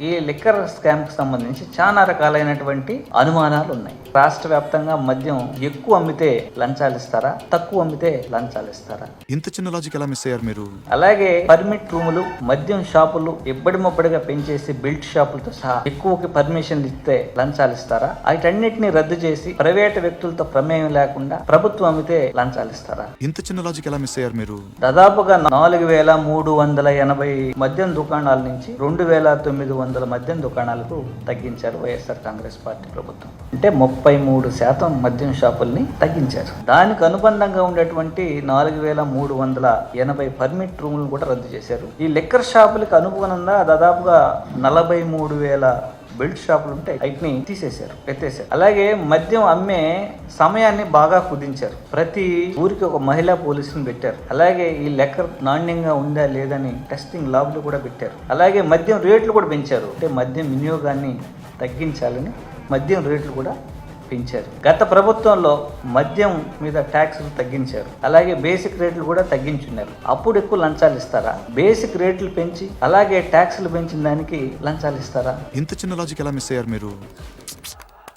ఈ liquor scam కి సంబంధించి చాలా రకాలైనటువంటి అనుమానాలు ఉన్నాయి. రాష్ట్ర వ్యాప్తంగా మద్యం ఎక్కువ అమ్మితే లంచాలు ఇస్తారా, తక్కువ అమ్మితే లంచాలు ఇస్తారా? ఇంత చిన్న లాజిక్ ఎలా మిస్ అయ్యారు మీరు? అలాగే పర్మిట్ రూములు, మద్యం షాపులు ఇబ్బడిముబ్బడిగా పెంచేసి బెల్ట్ షాపులతో సహా ఎక్కువకి పర్మిషన్లు ఇస్తే లంచాలు ఇస్తారా? వీటన్నిటిని రద్దు చేసి ప్రైవేటు వ్యక్తులతో ప్రమేయం లేకుండా ప్రభుత్వం అమ్మితే లంచాలు ఇస్తారా? ఇంత చిన్న లాజిక్ ఎలా మిస్ అయ్యారు మీరు? దాదాపుగా 4380 మద్యం దుకాణాల నుంచి 2900 మద్యం దుకాణాలకు తగ్గించారు వైఎస్ఆర్ కాంగ్రెస్ పార్టీ ప్రభుత్వం. అంటే 33% మద్యం షాపుల్ని తగ్గించారు. దానికి అనుబంధంగా ఉండేటువంటి 4380 పర్మిట్ రూములను కూడా రద్దు చేశారు. ఈ లిక్కర్ షాపులకు అనుగుణంగా దాదాపుగా 43,000 బెల్ట్ షాపులు ఉంటే వాటిని తీసేశారు, ఎత్తేసారు. అలాగే మద్యం అమ్మే సమయాన్ని బాగా కుదించారు. ప్రతి ఊరికి ఒక మహిళా పోలీసుని పెట్టారు. అలాగే ఈ లెక్కర్ నాణ్యంగా ఉందా లేదని టెస్టింగ్ ల్యాబ్లు కూడా పెట్టారు. అలాగే మద్యం రేట్లు కూడా పెంచారు. అంటే మద్యం వినియోగాన్ని తగ్గించాలని మద్యం రేట్లు కూడా పెంచారు. గత ప్రభుత్వంలో మద్యం మీద ట్యాక్సులు తగ్గించారు. అలాగే బేసిక్ రేట్లు కూడా తగ్గించున్నారు. అప్పుడు ఎక్కువ లంచాలు ఇస్తారా? బేసిక్ రేట్లు పెంచి అలాగే ట్యాక్సులు పెంచిన దానికి లంచాలు ఇస్తారా? ఇంత చిన్న లాజిక్ ఎలా మిస్ అయ్యారు మీరు?